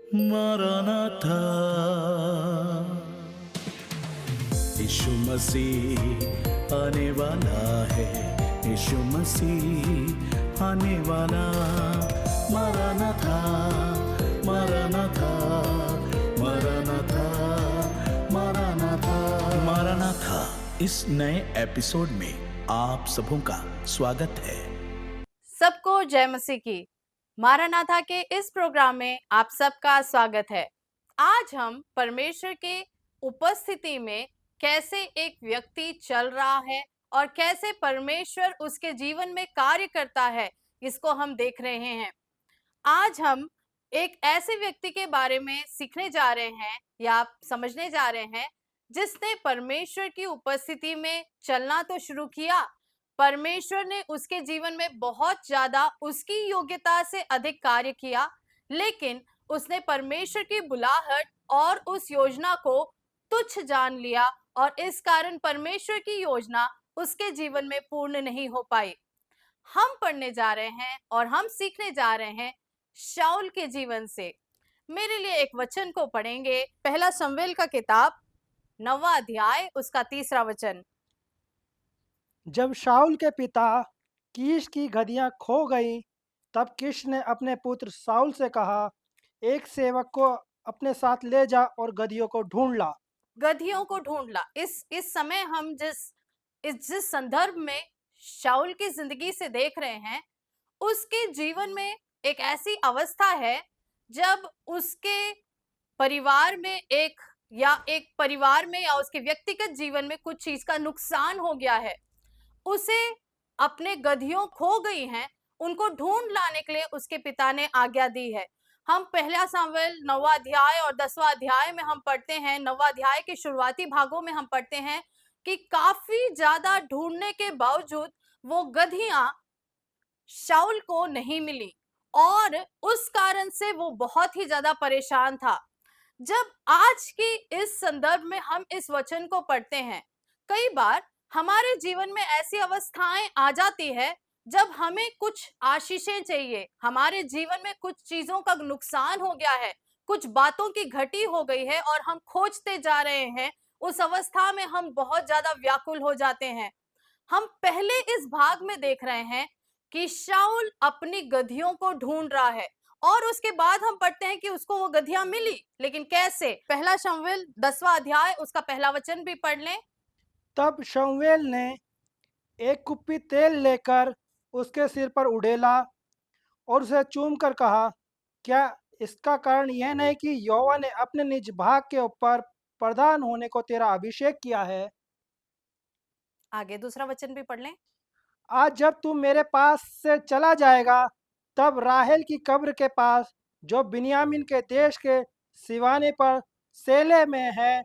मारानाथा, यीशु मसीह आने वाला है, यीशु मसीह आने वाला। मारानाथा, मारानाथा, मारानाथा, मारानाथा, मारानाथा। इस नए एपिसोड में आप सबों का स्वागत है। सबको जय मसीह की। मारानाथा के इस प्रोग्राम में आप सबका स्वागत है। आज हम परमेश्वर के उपस्थिति में कैसे एक व्यक्ति चल रहा है और कैसे परमेश्वर उसके जीवन में कार्य करता है, इसको हम देख रहे हैं। आज हम एक ऐसे व्यक्ति के बारे में सीखने जा रहे हैं या समझने जा रहे हैं जिसने परमेश्वर की उपस्थिति में चलना तो शुरू किया। परमेश्वर ने उसके जीवन में बहुत ज्यादा उसकी योग्यता से अधिक कार्य किया, लेकिन उसने परमेश्वर की बुलाहट और उस योजना को तुच्छ जान लिया और इस कारण परमेश्वर की योजना उसके जीवन में पूर्ण नहीं हो पाई। हम पढ़ने जा रहे हैं और हम सीखने जा रहे हैं शाऊल के जीवन से। मेरे लिए एक वचन को पढ़ेंगे, पहला शमूएल का किताब 9वां अध्याय उसका 3रा वचन। जब शाऊल के पिता कीश की गदहियां खो गईं, तब कीश ने अपने पुत्र शाऊल से कहा, एक सेवक को अपने साथ ले जा और गदहियों को ढूंढ ला। गधियों को ढूंढ ला। इस समय हम जिस संदर्भ में शाऊल की जिंदगी से देख रहे हैं, उसके जीवन में एक ऐसी अवस्था है जब उसके परिवार में एक परिवार में या उसके व्यक्तिगत जीवन में कुछ चीज का नुकसान हो गया है। उसे अपने गधियों खो गई हैं, उनको ढूंढ लाने के लिए उसके पिता ने आज्ञा दी है। हम पहला शमूएल 9वां अध्याय और 10वां अध्याय में हम पढ़ते हैं, 9वां अध्याय के शुरुआती भागों में हम पढ़ते हैं कि काफी ज्यादा ढूंढने के बावजूद वो गधियां शाऊल को नहीं मिली और उस कारण से वो बहुत ही ज्यादा परेशान था। जब आज की इस संदर्भ में हम इस वचन को पढ़ते हैं, कई बार हमारे जीवन में ऐसी अवस्थाएं आ जाती है जब हमें कुछ आशीषें चाहिए, हमारे जीवन में कुछ चीजों का नुकसान हो गया है, कुछ बातों की घटी हो गई है और हम खोजते जा रहे हैं। उस अवस्था में हम बहुत ज्यादा व्याकुल हो जाते हैं। हम पहले इस भाग में देख रहे हैं कि शाऊल अपनी गधियों को ढूंढ रहा है और उसके बाद हम पढ़ते हैं कि उसको वो गधियां मिली, लेकिन कैसे? पहला शमूएल 10वां अध्याय उसका पहला वचन भी पढ़ लें। तब शमूएल ने एक कुप्पी तेल लेकर उसके सिर पर उड़ेला और उसे चूम कर कहा, क्या इसका कारण यह नहीं कि यहोवा ने अपने निज भाग के ऊपर प्रधान होने को तेरा अभिषेक किया है? आगे दूसरा वचन भी पढ़ लें। आज जब तू मेरे पास से चला जाएगा, तब राहेल की कब्र के पास, जो बिन्यामीन के देश के सिवाने पर सेले में है,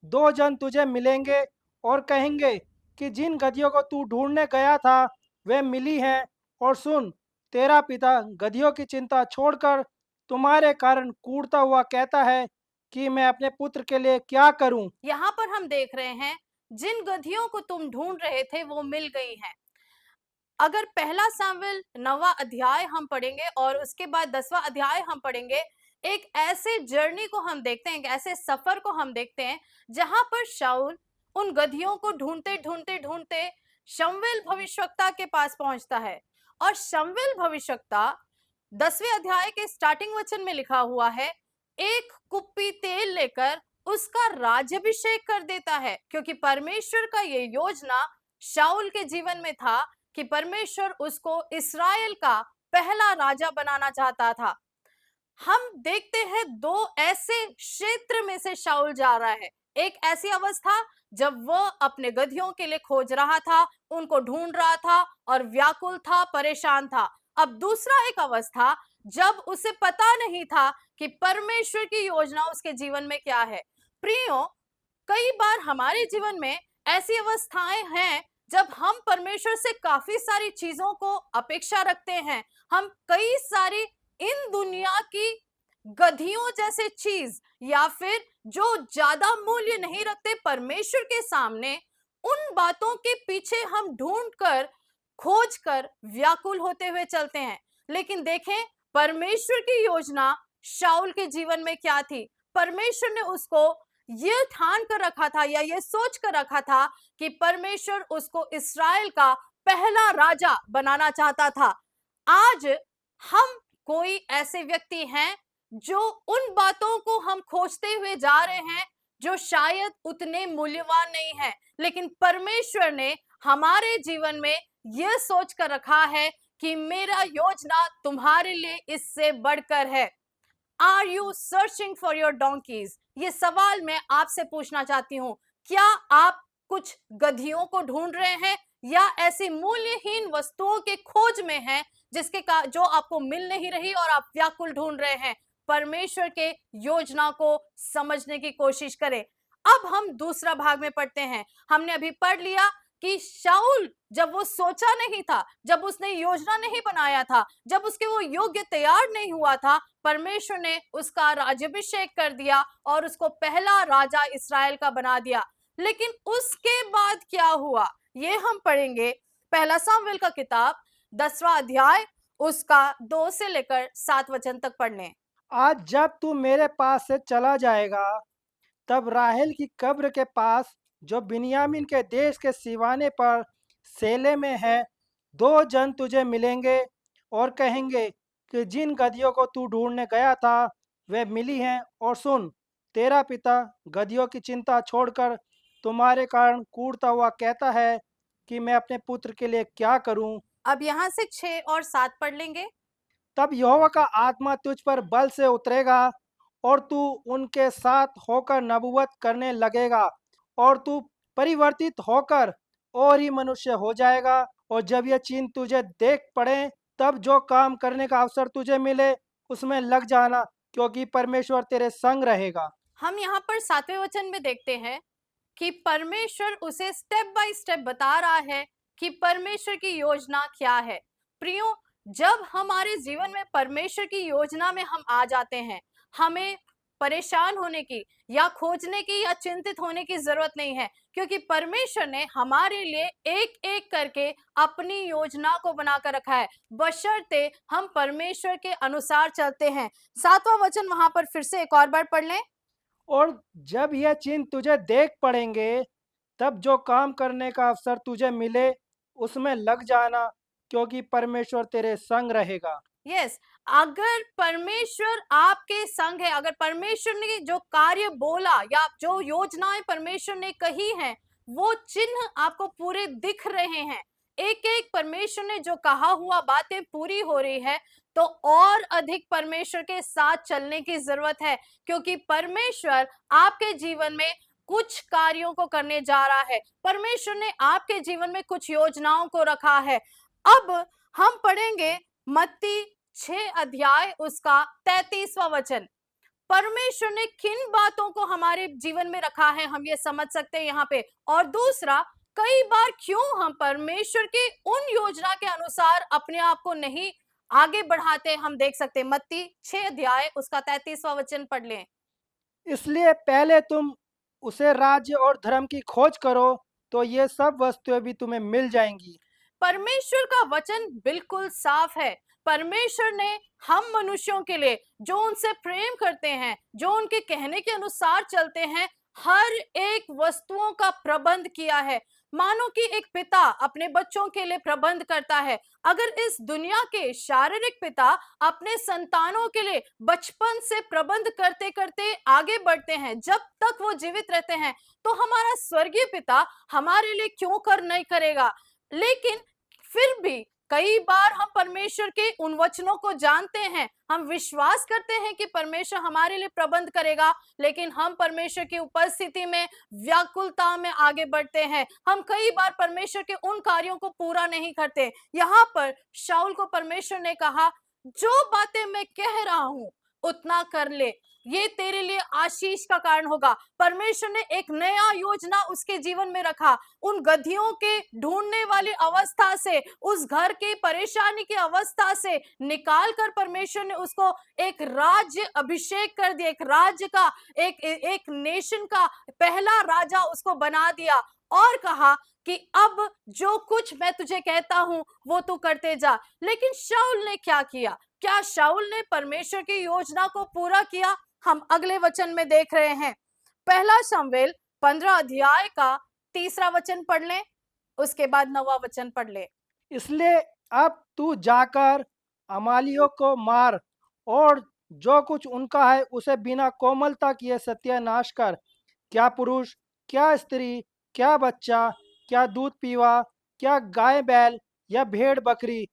दो जन तुझे मिलेंगे और कहेंगे कि जिन गधियों को तू ढूंढने गया था वे मिली हैं। और सुन, तेरा पिता गधियों की चिंता छोड़कर तुम्हारे कारण कूड़ता हुआ कहता है कि मैं अपने पुत्र के लिए क्या करूं। यहाँ पर हम देख रहे हैं, जिन गधियों को तुम ढूंढ रहे थे वो मिल गई हैं। अगर पहला शमूएल 9वां अध्याय हम पढ़ेंगे और उसके बाद 10वां अध्याय हम पढ़ेंगे, एक ऐसे जर्नी को हम देखते हैं, एक ऐसे सफर को हम देखते हैं जहां पर शाऊल उन गधियों को ढूंढते ढूंढते ढूंढते शमूएल भविष्यवक्ता के पास पहुंचता है। और शमूएल भविष्यवक्ता 10वें अध्याय के स्टार्टिंग वचन में लिखा हुआ है, एक कुप्पी तेल लेकर उसका राज्याभिषेक कर देता है, क्योंकि परमेश्वर का ये योजना शाऊल के जीवन में था कि परमेश्वर उसको इस्राएल का पहला राजा बनाना चाहता था। हम देखते हैं दो ऐसे क्षेत्र में से शाऊल जा रहा है। एक ऐसी अवस्था जब वह अपने गधियों के लिए खोज रहा था, उनको ढूंढ रहा था और व्याकुल था, परेशान था। अब दूसरा एक अवस्था जब उसे पता नहीं था कि परमेश्वर की योजना उसके जीवन में क्या है। प्रियो, कई बार हमारे जीवन में ऐसी अवस्थाएं हैं जब हम परमेश्वर से काफी सारी चीजों को अपेक्षा रखते हैं। हम कई सारी इन दुनिया की गधियों जैसे चीज या फिर जो ज्यादा मूल्य नहीं रखते परमेश्वर के सामने, उन बातों के पीछे हम ढूंढ कर, खोज कर व्याकुल होते हुए चलते हैं। लेकिन देखें, परमेश्वर की योजना शाऊल के जीवन में क्या थी? परमेश्वर ने उसको ये ठान कर रखा था या ये सोच कर रखा था कि परमेश्वर उसको इस्राएल का पहला राजा बनाना चाहता था। आज हम कोई ऐसे व्यक्ति हैं जो उन बातों को हम खोजते हुए जा रहे हैं जो शायद उतने मूल्यवान नहीं है, लेकिन परमेश्वर ने हमारे जीवन में यह सोच कर रखा है कि मेरा योजना तुम्हारे लिए इससे बढ़कर है। Are you searching for your donkeys? ये सवाल मैं आपसे पूछना चाहती हूँ। क्या आप कुछ गधियों को ढूंढ रहे हैं या ऐसी मूल्यहीन वस्तुओं के खोज में हैं जो आपको मिल नहीं रही और आप व्याकुल ढूंढ रहे हैं? परमेश्वर के योजना को समझने की कोशिश करें। अब हम दूसरा भाग में पढ़ते हैं। हमने अभी पढ़ लिया कि शाऊल जब वो सोचा नहीं था, जब उसने योजना नहीं बनाया था, जब उसके वो योग्य तैयार नहीं हुआ था, परमेश्वर ने उसका राज्याभिषेक कर दिया और उसको पहला राजा इस्राएल का बना दिया। लेकिन उसके बाद क्या हुआ ये हम पढ़ेंगे। पहला सामुएल का किताब 10वां अध्याय उसका 2 से लेकर 7 वचन तक पढ़ने। आज जब तू मेरे पास से चला जाएगा, तब राहेल की कब्र के पास जो बिन्यामीन के देश के सिवाने पर सेले में है, 2 जन तुझे मिलेंगे और कहेंगे कि जिन गधियों को तू ढूंढने गया था वे मिली हैं, और सुन, तेरा पिता गधियों की चिंता छोड़कर तुम्हारे कारण कूड़ता हुआ कहता है कि मैं अपने पुत्र के लिए क्या करूं। अब यहाँ से 6 और 7 पढ़ लेंगे। तब यहोवा का आत्मा तुझ पर बल से उतरेगा और तू उनके साथ होकर नबूवत करने लगेगा, और तू परिवर्तित होकर और ही मनुष्य हो जाएगा। और जब ये चिन्ह तुझे देख पड़े, तब जो काम करने का अवसर तुझे मिले उसमें लग जाना, क्योंकि परमेश्वर तेरे संग रहेगा। हम यहाँ पर 7वें वचन में देखते हैं कि परमेश्वर उसे स्टेप बाय स्टेप बता रहा है कि परमेश्वर की योजना क्या है। प्रियो, जब हमारे जीवन में परमेश्वर की योजना में हम आ जाते हैं, हमें परेशान होने की या खोजने की या चिंतित होने की जरूरत नहीं है, क्योंकि परमेश्वर ने हमारे लिए एक एक करके अपनी योजना को बनाकर रखा है, बशर्ते हम परमेश्वर के अनुसार चलते हैं। 7वां वचन वहां पर फिर से एक और बार पढ़ लें। और जब यह चिन्ह तुझे देख पड़ेंगे, तब जो काम करने का अवसर तुझे मिले उसमें लग जाना, क्योंकि परमेश्वर तेरे संग रहेगा। यस, अगर परमेश्वर आपके संग है, अगर परमेश्वर ने जो कार्य बोला या जो योजनाएं परमेश्वर ने कही हैं, वो चिन्ह आपको पूरे दिख रहे हैं, एक एक परमेश्वर ने जो कहा हुआ बातें पूरी हो रही है, तो और अधिक परमेश्वर के साथ चलने की जरूरत है, क्योंकि परमेश्वर आपके जीवन में कुछ कार्यों को करने जा रहा है। परमेश्वर ने आपके जीवन में कुछ योजनाओं को रखा है। अब हम पढ़ेंगे मत्ती 6 अध्याय उसका 33वां वचन। परमेश्वर ने किन बातों को हमारे जीवन में रखा है हम ये समझ सकते हैं यहाँ पे। और दूसरा, कई बार क्यों हम परमेश्वर के उन योजना के अनुसार अपने आप को नहीं आगे बढ़ाते, हम देख सकते हैं। मत्ती 6 अध्याय उसका 33वां वचन पढ़ लें। इसलिए पहले तुम उसे राज्य और धर्म की खोज करो, तो ये सब वस्तुएं भी तुम्हें मिल जाएंगी। परमेश्वर का वचन बिल्कुल साफ है। परमेश्वर ने हम मनुष्यों के लिए, जो उनसे प्रेम करते हैं, जो उनके कहने के अनुसार चलते हैं, हर एक वस्तुओं का प्रबंध किया है। मानो कि एक पिता अपने बच्चों के लिए प्रबंध करता है। अगर इस दुनिया के शारीरिक पिता अपने संतानों के लिए बचपन से प्रबंध करते करते आगे बढ़ते हैं, जब तक वो जीवित रहते हैं, तो हमारा स्वर्गीय पिता हमारे लिए क्यों कर नहीं करेगा। लेकिन फिर भी कई बार हम परमेश्वर के उन वचनों को जानते हैं, हम विश्वास करते हैं कि परमेश्वर हमारे लिए प्रबंध करेगा, लेकिन हम परमेश्वर की उपस्थिति में व्याकुलता में आगे बढ़ते हैं। हम कई बार परमेश्वर के उन कार्यों को पूरा नहीं करते। यहाँ पर शाऊल को परमेश्वर ने कहा, जो बातें मैं कह रहा हूं उतना कर ले, ये तेरे लिए आशीष का कारण होगा। परमेश्वर ने एक नया योजना उसके जीवन में रखा। उन गधियों के ढूंढने वाली अवस्था से, उस घर की परेशानी की अवस्था से निकाल कर परमेश्वर ने उसको एक राज्य अभिषेक कर दिया, एक राज्य का, एक नेशन का पहला राजा उसको बना दिया और कहा कि अब जो कुछ मैं तुझे कहता हूं वो तू करते जा। लेकिन शाऊल ने क्या किया? क्या शाऊल ने परमेश्वर की योजना को पूरा किया? हम अगले वचन में देख रहे हैं। पहला शमूएल 15 अध्याय का 3 वचन पढ़ लें, उसके बाद 9वां वचन पढ़ लें। इसलिए अब तू जाकर अमालियों को मार और जो कुछ उनका है उसे बिना कोमलता किए सत्यानाश कर। क्या पुरुष, क्या स्त्री, क्या बच्चा, क्या दूध पीवा, क्या गाय बैल या भेड़ बकरी,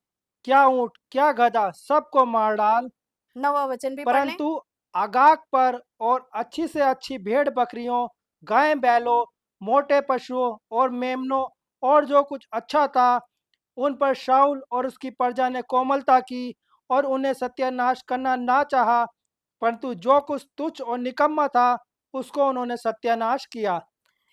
क्या ऊंट, क्या गधा, सबको मार डाल। 9वां वचन भी पढ़ लें। परंतु आगाग पर और अच्छी से अच्छी भेड़ बकरियों, गाय बैलों, मोटे पशुओं और मेमनों और जो कुछ अच्छा था, उन पर शाऊल और उसकी प्रजा ने कोमलता की और उन्हें सत्यानाश करना ना चाहा, परंतु जो कुछ तुच्छ और निकम्मा था उसको उन्होंने सत्यानाश किया।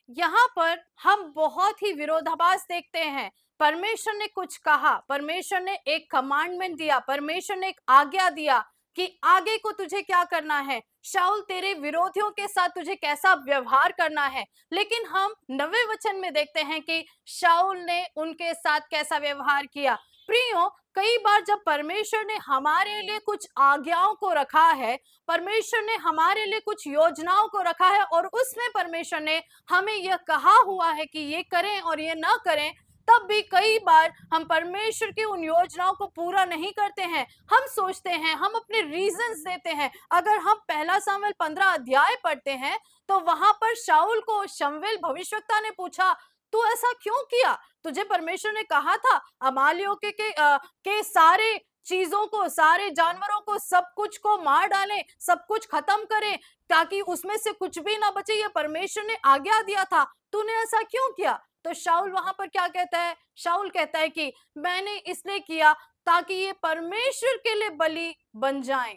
यहाँ पर हम बहुत ही विरोधाभास देखते हैं। परमेश्वर ने कुछ कहा, परमेश्वर ने एक कमांडमेंट दिया, परमेश्वर ने एक आज्ञा दिया कि आगे को तुझे क्या करना है, शाऊल तेरे विरोधियों के साथ तुझे कैसा व्यवहार करना है। लेकिन हम 9वें वचन में देखते हैं कि शाऊल ने उनके साथ कैसा व्यवहार किया। प्रियो, कई बार जब परमेश्वर ने हमारे लिए कुछ आज्ञाओं को रखा है, परमेश्वर ने हमारे लिए कुछ योजनाओं को रखा है और उसमें परमेश्वर ने हमें यह कहा हुआ है कि ये करें और ये ना करें, तब भी कई बार हम परमेश्वर की उन योजनाओं को पूरा नहीं करते हैं। हम सोचते हैं, हम अपने रीजंस देते हैं। अगर हम पहला शमूएल 15 अध्याय पढ़ते हैं तो वहां पर शाऊल को शमूएल भविष्यवक्ता ने पूछा, तू ऐसा क्यों किया? तुझे परमेश्वर ने कहा था अमालियों के सारे चीजों को, सारे जानवरों को, सब कुछ को मार डालें, सब कुछ खत्म करें ताकि उसमें से कुछ भी ना बचे। ये परमेश्वर ने आज्ञा दिया था, तूने ऐसा क्यों किया? तो शाऊल वहां पर क्या कहता है? शाऊल कहता है कि मैंने इसलिए किया ताकि ये परमेश्वर के लिए बलि बन जाएं।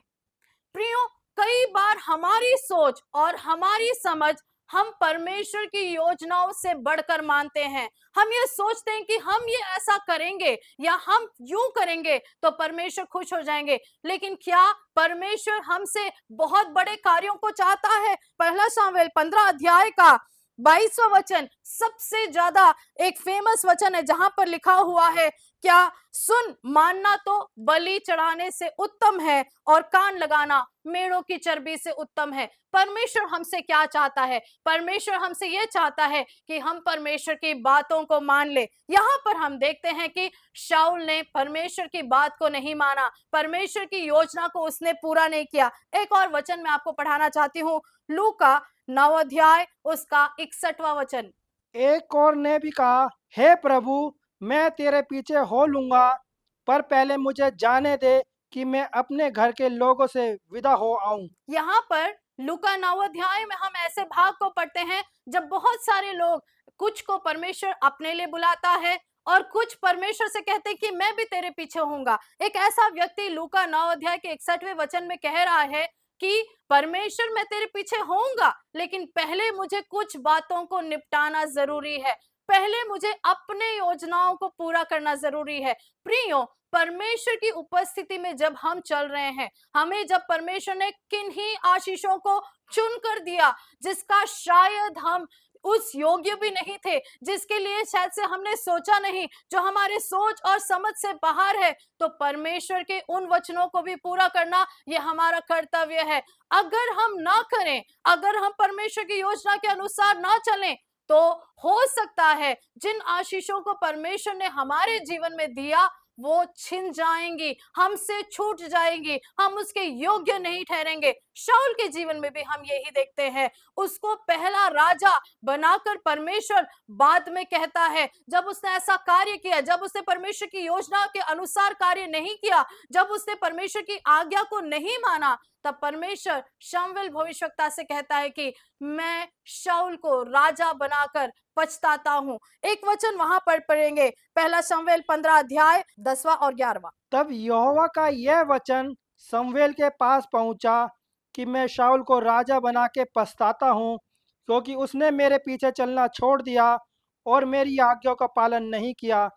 प्रियो, कई बार हमारी सोच और हमारी समझ हम परमेश्वर की योजनाओं से बढ़कर मानते हैं। हम ये सोचते हैं कि हम ये ऐसा करेंगे या हम यूं करेंगे तो परमेश्वर खुश हो जाएंगे। लेकिन क्या परमेश्वर हमसे बहुत बड़े कार्यों को चाहता है? पहला शमूएल 15 अध्याय का 22वां वचन सबसे ज्यादा एक फेमस वचन है, जहां पर लिखा हुआ है, क्या सुन, मानना तो बलि चढ़ाने से उत्तम है और कान लगाना मेढ़ों की चर्बी से उत्तम है। परमेश्वर हमसे क्या चाहता है? परमेश्वर हमसे यह चाहता है कि हम परमेश्वर की बातों को मान ले। यहाँ पर हम देखते हैं कि शाऊल ने परमेश्वर की बात को नहीं माना, परमेश्वर की योजना को उसने पूरा नहीं किया। एक और वचन मैं आपको पढ़ाना चाहती हूँ, लूका 9 अध्याय उसका 61वां वचन। एक और ने भी कहा, हे प्रभु, मैं तेरे पीछे हो लूंगा, पर पहले मुझे जाने दे कि मैं अपने घर के लोगों से विदा हो आऊं। यहाँ पर लूका 9 अध्याय में हम ऐसे भाग को पढ़ते हैं जब बहुत सारे लोग, कुछ को परमेश्वर अपने लिए बुलाता है और कुछ परमेश्वर से कहते हैं कि मैं भी तेरे पीछे होऊंगा। एक ऐसा व्यक्ति लूका 9 अध्याय के 61वें वचन में कह रहा है कि परमेश्वर मैं तेरे पीछे होऊंगा, लेकिन पहले मुझे कुछ बातों को निपटाना जरूरी है, पहले मुझे अपने योजनाओं को पूरा करना जरूरी है। प्रियो, परमेश्वर की उपस्थिति में जब हम चल रहे हैं, हमें जब परमेश्वर ने किन्हीं आशीषों को चुन कर दिया जिसका शायद हम उस योग्य भी नहीं थे, जिसके लिए शायद से हमने सोचा नहीं, जो हमारे सोच और समझ से बाहर है, तो परमेश्वर के उन वचनों को भी पूरा करना ये हमारा कर्तव्य है। अगर हम ना करें, अगर हम परमेश्वर की योजना के अनुसार ना चलें, तो हो सकता है जिन आशीषों को परमेश्वर ने हमारे जीवन में दिया वो छिन जाएंगी, हमसे छूट जाएंगी, हम उसके योग्य नहीं ठहरेंगे। शाऊल के जीवन में भी हम यही देखते हैं, उसको पहला राजा बनाकर परमेश्वर बाद में कहता है, जब उसने ऐसा कार्य किया, जब उसने परमेश्वर की योजना के अनुसार कार्य नहीं किया, जब उसने परमेश्वर की आज्ञा को नहीं माना, तब परमेश्वर शमूएल भविष्यवक्ता से कहता है कि मैं शाऊल को राजा बनाकर पछताता हूँ। एक वचन वहां पर पढ़ेंगे, पहला शमूएल 15 अध्याय 10वां और 11वां। तब यहोवा का यह वचन शमूएल के पास पहुंचा कि मैं शाऊल को राजा बना के पछताता हूँ, क्योंकि उसने मेरे पीछे चलना छोड़ दिया और मेरी आज्ञा का पालन नहीं किया।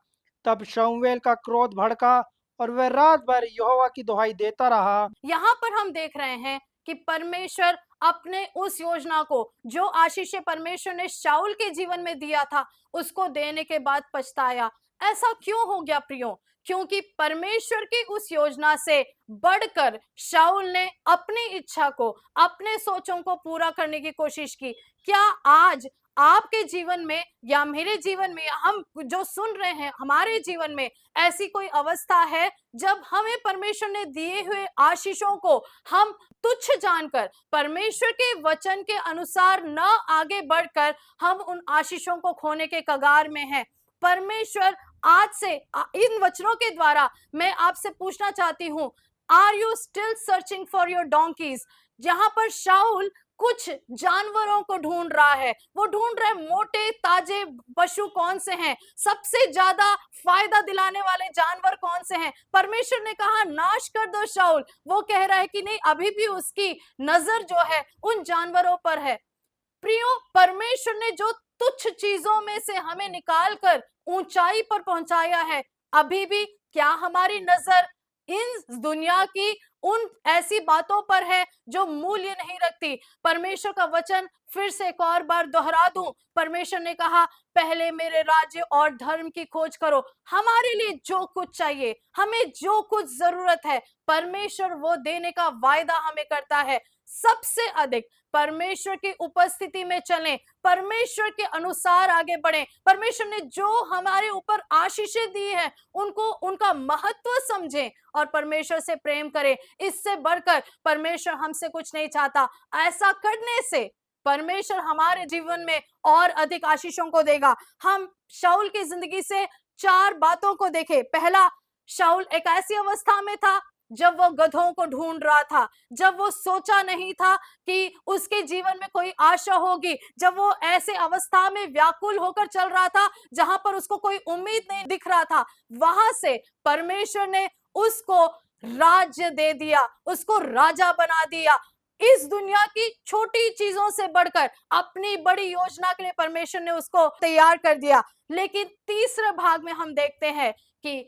तब शमूएल का क्रोध भड़का और वह रात भर यहोवा की दुहाई देता रहा। यहाँ पर हम देख रहे हैं कि परमेश्वर अपने उस योजना को, जो आशीष परमेश्वर ने शाऊल के जीवन में दिया था, उसको देने के बाद पछताया। ऐसा क्यों हो गया प्रियो? क्योंकि परमेश्वर की उस योजना से बढ़कर शाऊल ने अपनी इच्छा को, अपने सोचों को पूरा करने की कोशिश की। क्या आज आपके जीवन में या मेरे जीवन में, हम जो सुन रहे हैं, हमारे जीवन में ऐसी कोई अवस्था है जब हमें परमेश्वर ने दिए हुए आशीषों को हम तुच्छ जानकर परमेश्वर के वचन के अनुसार न आगे बढ़कर हम उन आशीषों को खोने के कगार में हैं? परमेश्वर आज से इन वचनों के द्वारा मैं आपसे पूछना चाहती हूं, are you still searching for your donkeys? जहां पर शाऊल कुछ जानवरों को ढूंढ रहा है, वो ढूंढ रहे मोटे ताजे पशु कौन से हैं, सबसे ज्यादा फायदा दिलाने वाले जानवर कौन से हैं। परमेश्वर ने कहा नाश कर दो शाऊल, वो कह रहा है कि नहीं, अभी भी उसकी नजर जो है उन जानवरों पर है। प्रियो, परमेश्वर ने जो तुच्छ चीजों में से हमें निकालकर ऊंचाई पर पहुंचाया है, अभी भी क्या हमारी नजर इन दुनिया की उन ऐसी बातों पर है जो मूल्य नहीं रखती? परमेश्वर का वचन फिर से एक और बार दोहरा दूं, परमेश्वर ने कहा पहले मेरे राज्य और धर्म की खोज करो। हमारे लिए जो कुछ चाहिए, हमें जो कुछ जरूरत है, परमेश्वर वो देने का वायदा हमें करता है। सबसे अधिक परमेश्वर की उपस्थिति में चलें, परमेश्वर के अनुसार आगे बढ़ें, परमेश्वर ने जो हमारे ऊपर आशीषें दी है उनको, उनका महत्व समझें और परमेश्वर से प्रेम करें। इससे बढ़कर परमेश्वर हमसे कुछ नहीं चाहता। ऐसा करने से परमेश्वर हमारे जीवन में और अधिक आशीषों को देगा। हम शाऊल की जिंदगी से 4 बातों को देखें। पहला, शाऊल एक ऐसी अवस्था में था जब वो गधों को ढूंढ रहा था, जब वो सोचा नहीं था कि उसके जीवन में कोई आशा होगी, जब वो ऐसे अवस्था में व्याकुल होकर चल रहा था जहां पर उसको कोई उम्मीद नहीं दिख रहा था। वहां से परमेश्वर ने उसको राज्य दे दिया, उसको राजा बना दिया। इस दुनिया की छोटी चीजों से बढ़कर अपनी बड़ी योजना के लिए परमेश्वर ने उसको तैयार कर दिया। लेकिन तीसरे भाग में हम देखते हैं कि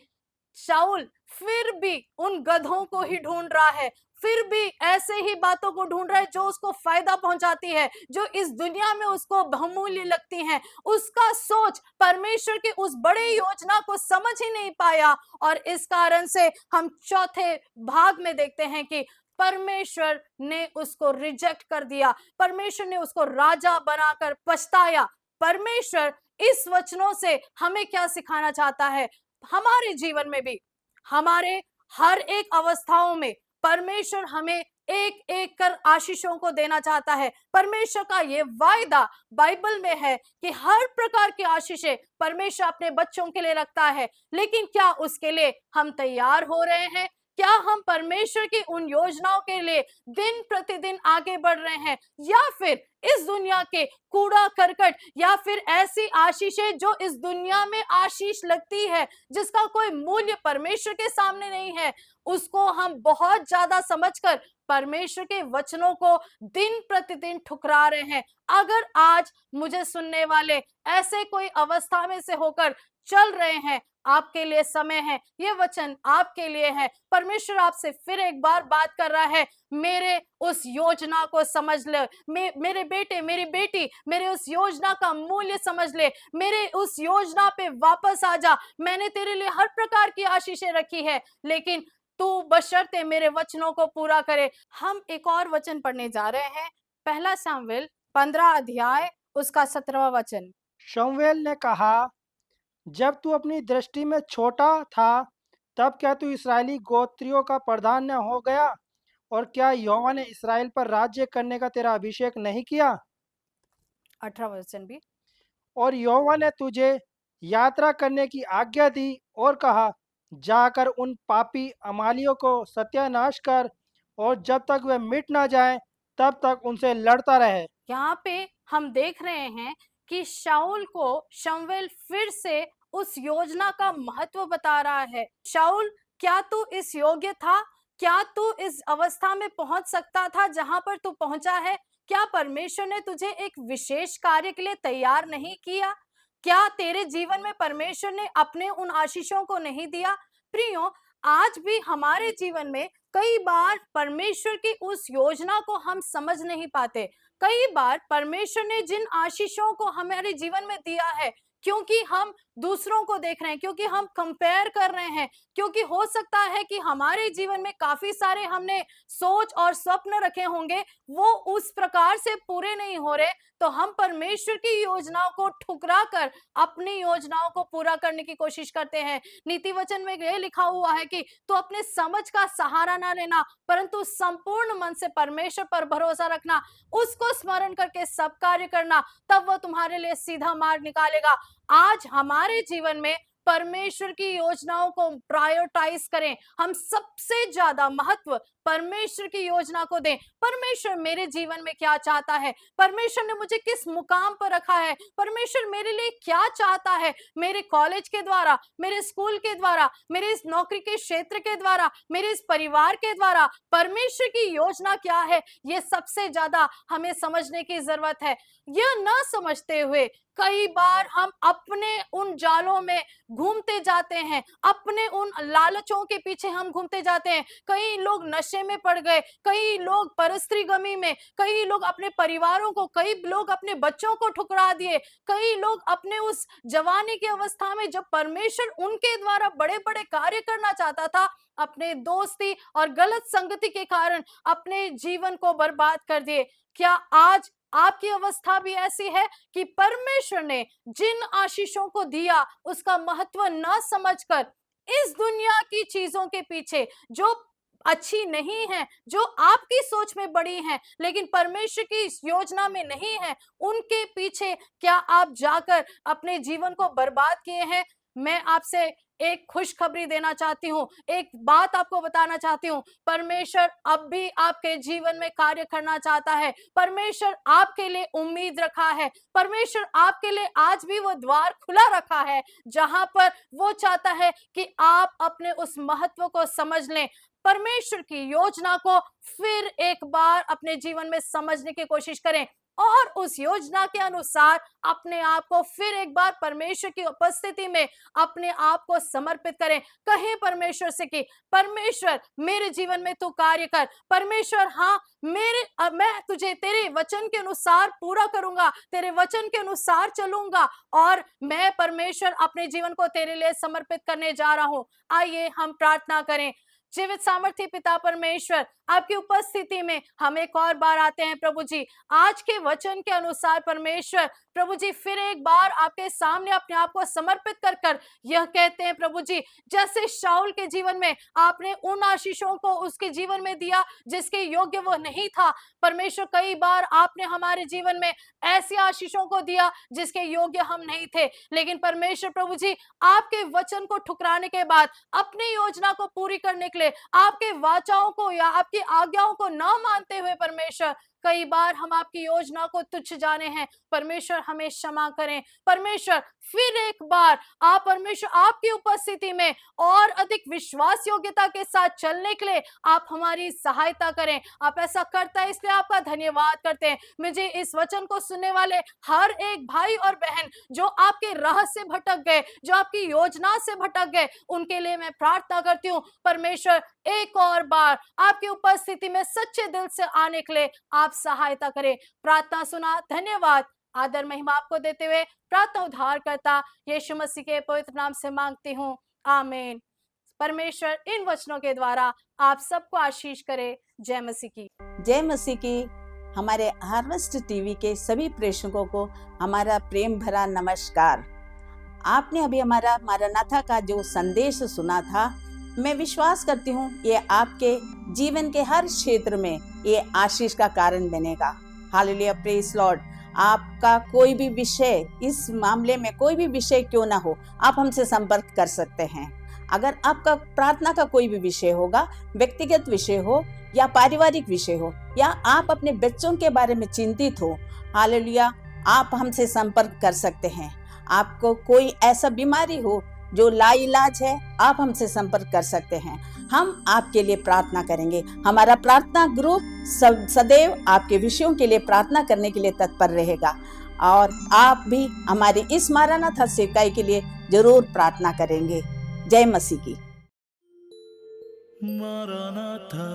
शाऊल फिर भी उन गधों को ही ढूंढ रहा है, फिर भी ऐसे ही बातों को ढूंढ रहा है जो उसको फायदा पहुंचाती है, जो इस दुनिया में उसको बहुमूल्य लगती हैं। उसका सोच परमेश्वर की उस बड़े योजना को समझ ही नहीं पाया और इस कारण से हम चौथे भाग में देखते हैं कि परमेश्वर ने उसको रिजेक्ट कर दिया, परमेश्वर ने उसको राजा बनाकर पछताया। परमेश्वर इस वचनों से हमें क्या सिखाना चाहता है? हमारे जीवन में भी, हमारे हर एक अवस्थाओं में परमेश्वर हमें एक एक कर आशीषों को देना चाहता है। परमेश्वर का ये वायदा बाइबल में है कि हर प्रकार की आशीषें परमेश्वर अपने बच्चों के लिए रखता है। लेकिन क्या उसके लिए हम तैयार हो रहे हैं? क्या हम परमेश्वर की उन योजनाओं के लिए दिन प्रतिदिन आगे बढ़ रहे हैं, या फिर इस दुनिया के कूड़ा करकट या फिर ऐसी आशीषें जो इस दुनिया में आशीष लगती है जिसका कोई मूल्य परमेश्वर के सामने नहीं है, उसको हम बहुत ज्यादा समझकर परमेश्वर के वचनों को दिन प्रतिदिन ठुकरा रहे हैं? अगर आज मुझे सुनने वाले ऐसे कोई अवस्था में से होकर चल रहे हैं, आपके लिए समय है, ये वचन आपके लिए है। परमेश्वर आपसे फिर एक बार बात कर रहा है, मेरे उस योजना को समझ ले, मेरे बेटे, मेरी बेटी, मेरे उस योजना का मूल्य समझ ले, मेरे उस योजना पे वापस आ जा। मैंने तेरे लिए हर प्रकार की आशीषें रखी है, लेकिन तू बशर्ते मेरे वचनों को पूरा करे। हम एक और वचन पढ़ने जा रहे हैं, पहला शामूएल 15 अध्याय उसका 17वां वचन। शमूएल ने कहा, जब तू अपनी दृष्टि में छोटा था, तब क्या तू इस्राएली गोत्रियों का प्रधान न हो गया? और क्या यहोवा ने इस्राएल पर राज्य करने का तेरा अभिषेक नहीं किया? 18वां वचन भी। और यहोवा ने तुझे यात्रा करने की आज्ञा दी और कहा, जाकर उन पापी अमालियों को सत्यानाश कर, और जब तक वे मिट ना जाएं, तब तक उनसे लड़ता रहे। यहाँ पे हम देख रहे हैं कि शाऊल को शमूएल फिर से उस योजना का महत्व बता रहा है। शाऊल, क्या तू इस योग्य था? क्या तू इस अवस्था में पहुंच सकता था जहां पर तू पहुंचा है? क्या परमेश्वर ने तुझे एक विशेष कार्य के लिए तैयार नहीं किया? क्या तेरे जीवन में परमेश्वर ने अपने उन आशीषों को नहीं दिया? प्रियो, आज भी हमारे जीवन में कई बार परमेश्वर की उस योजना को हम समझ नहीं पाते। कई बार परमेश्वर ने जिन आशीषों को हमारे जीवन में दिया है, क्योंकि हम दूसरों को देख रहे हैं, क्योंकि हम कंपेयर कर रहे हैं, क्योंकि हो सकता है कि हमारे जीवन में काफी सारे हमने सोच और स्वप्न रखे होंगे, वो उस प्रकार से पूरे नहीं हो रहे, तो हम परमेश्वर की योजनाओं को ठुकरा कर अपनी योजनाओं को पूरा करने की कोशिश करते हैं। नीति वचन में यह लिखा हुआ है कि तू अपने समझ का सहारा ना लेना, परंतु संपूर्ण मन से परमेश्वर पर भरोसा रखना, उसको स्मरण करके सब कार्य करना, तब वो तुम्हारे लिए सीधा मार्ग निकालेगा। आज हमारे जीवन में परमेश्वर की योजनाओं को प्रायोरिटाइज करें, हम सबसे ज्यादा महत्व परमेश्वर की योजना को दें। परमेश्वर मेरे जीवन में क्या चाहता है, परमेश्वर ने मुझे किस मुकाम पर रखा है, परमेश्वर मेरे लिए क्या चाहता है, मेरे कॉलेज के द्वारा, मेरे स्कूल के द्वारा, मेरे इस नौकरी के क्षेत्र के द्वारा, मेरे इस परिवार के द्वारा परमेश्वर की योजना क्या है, ये सबसे ज्यादा हमें समझने की जरूरत है। यह न समझते हुए कई बार हम अपने उन जालों में घूमते जाते हैं, अपने उन लालचों के पीछे हम घूमते जाते हैं। कई लोग नशे में पड़ गए, कई लोग परस्त्रीगमी में, कई लोग अपने परिवारों को, कई लोग अपने बच्चों को ठुकरा दिए, कई लोग अपने उस जवानी की अवस्था में जब परमेश्वर उनके द्वारा बड़े बड़े कार्य करना चाहता था, अपने दोस्ती और गलत संगति के कारण अपने जीवन को बर्बाद कर दिए। क्या आज आपकी अवस्था भी ऐसी है कि परमेश्वर ने जिन आशीषों को दिया उसका महत्व न समझकर इस दुनिया की चीजों के पीछे, जो अच्छी नहीं है, जो आपकी सोच में बड़ी है लेकिन परमेश्वर की इस योजना में नहीं है, उनके पीछे क्या आप जाकर अपने जीवन को बर्बाद किए हैं? मैं आपसे एक खुशखबरी देना चाहती हूँ, एक बात आपको बताना चाहती हूँ। परमेश्वर अब भी आपके जीवन में कार्य करना चाहता है। परमेश्वर आपके लिए उम्मीद रखा है। परमेश्वर आपके लिए आज भी वो द्वार खुला रखा है जहां पर वो चाहता है कि आप अपने उस महत्व को समझ लें, परमेश्वर की योजना को फिर एक बार अपने जीवन में समझने की कोशिश करें और उस योजना के अनुसार अपने आप को फिर एक बार परमेश्वर की उपस्थिति में अपने आप को समर्पित करें। कहें परमेश्वर से कि परमेश्वर मेरे जीवन में तू कार्य कर। परमेश्वर हाँ, मैं तुझे तेरे वचन के अनुसार पूरा करूंगा, तेरे वचन के अनुसार चलूंगा और मैं परमेश्वर अपने जीवन को तेरे लिए समर्पित करने जा रहा हूं। आइए हम प्रार्थना करें। जीवित सामर्थ्य पिता परमेश्वर, आपकी उपस्थिति में हम एक और बार आते हैं प्रभु जी। आज के वचन के अनुसार परमेश्वर प्रभु जी फिर एक बार आपके सामने अपने आप को समर्पित कर कर यह कहते हैं प्रभु जी, जैसे शाऊल के जीवन में आपने उन आशीषों को उसके जीवन में दिया जिसके योग्य वो नहीं था। परमेश्वर कई बार आपने हमारे जीवन में ऐसी आशीषों को दिया जिसके योग्य हम नहीं थे, लेकिन परमेश्वर प्रभु जी आपके वचन को ठुकराने के बाद अपनी योजना को पूरी करने के लिए आपके वाचाओं को या आपकी आज्ञाओं को न मानते हुए परमेश्वर कई बार हम आपकी योजना को तुच्छ जाने हैं। परमेश्वर हमें क्षमा करें। परमेश्वर फिर एक बार आप परमेश्वर आपकी उपस्थिति में और अधिक विश्वास योग्यता के साथ चलने के लिए आप हमारी सहायता करें। आप ऐसा करता है इसलिए आपका धन्यवाद करते हैं। मुझे इस वचन को सुनने वाले हर एक भाई और बहन जो आपके राह से भटक गए, जो आपकी योजना से भटक गए, उनके लिए मैं प्रार्थना करती हूँ परमेश्वर एक और बार आपकी उपस्थिति में सच्चे दिल से आने के लिए आप सहायता करें। प्रार्थना सुना, धन्यवाद, आदर महिमा आपको देते हुए प्रार्थना उद्धार करता यीशु मसीह के पवित्र नाम से मांगती हूँ, आमीन। परमेश्वर इन वचनों के द्वारा आप सबको आशीष करे। जय मसीह की। जय मसीह की। हमारे हार्वेस्ट टीवी के सभी प्रेक्षकों को हमारा प्रेम भरा नमस्कार। आपने अभी हमारा मारानाथा का जो संदेश सुना था, मैं विश्वास करती हूँ ये आपके जीवन के हर क्षेत्र में ये आशीष का कारण बनेगा। Hallelujah, praise Lord. आपका कोई भी विषय, इस मामले में कोई भी विषय क्यों ना हो, आप हमसे संपर्क कर सकते हैं। अगर आपका प्रार्थना का कोई भी विषय होगा, व्यक्तिगत विषय हो या पारिवारिक विषय हो, या आप अपने बच्चों के बारे में चिंतित हो, हालेलुया, आप हमसे संपर्क कर सकते हैं। आपको कोई ऐसा बीमारी हो जो लाइलाज है, आप हमसे संपर्क कर सकते हैं। हम आपके लिए प्रार्थना करेंगे। हमारा प्रार्थना ग्रुप सदैव आपके विषयों के लिए प्रार्थना करने के लिए तत्पर रहेगा और आप भी हमारी इस मारानाथा सेवकाई के लिए जरूर प्रार्थना करेंगे। जय मसीह की। मारानाथा।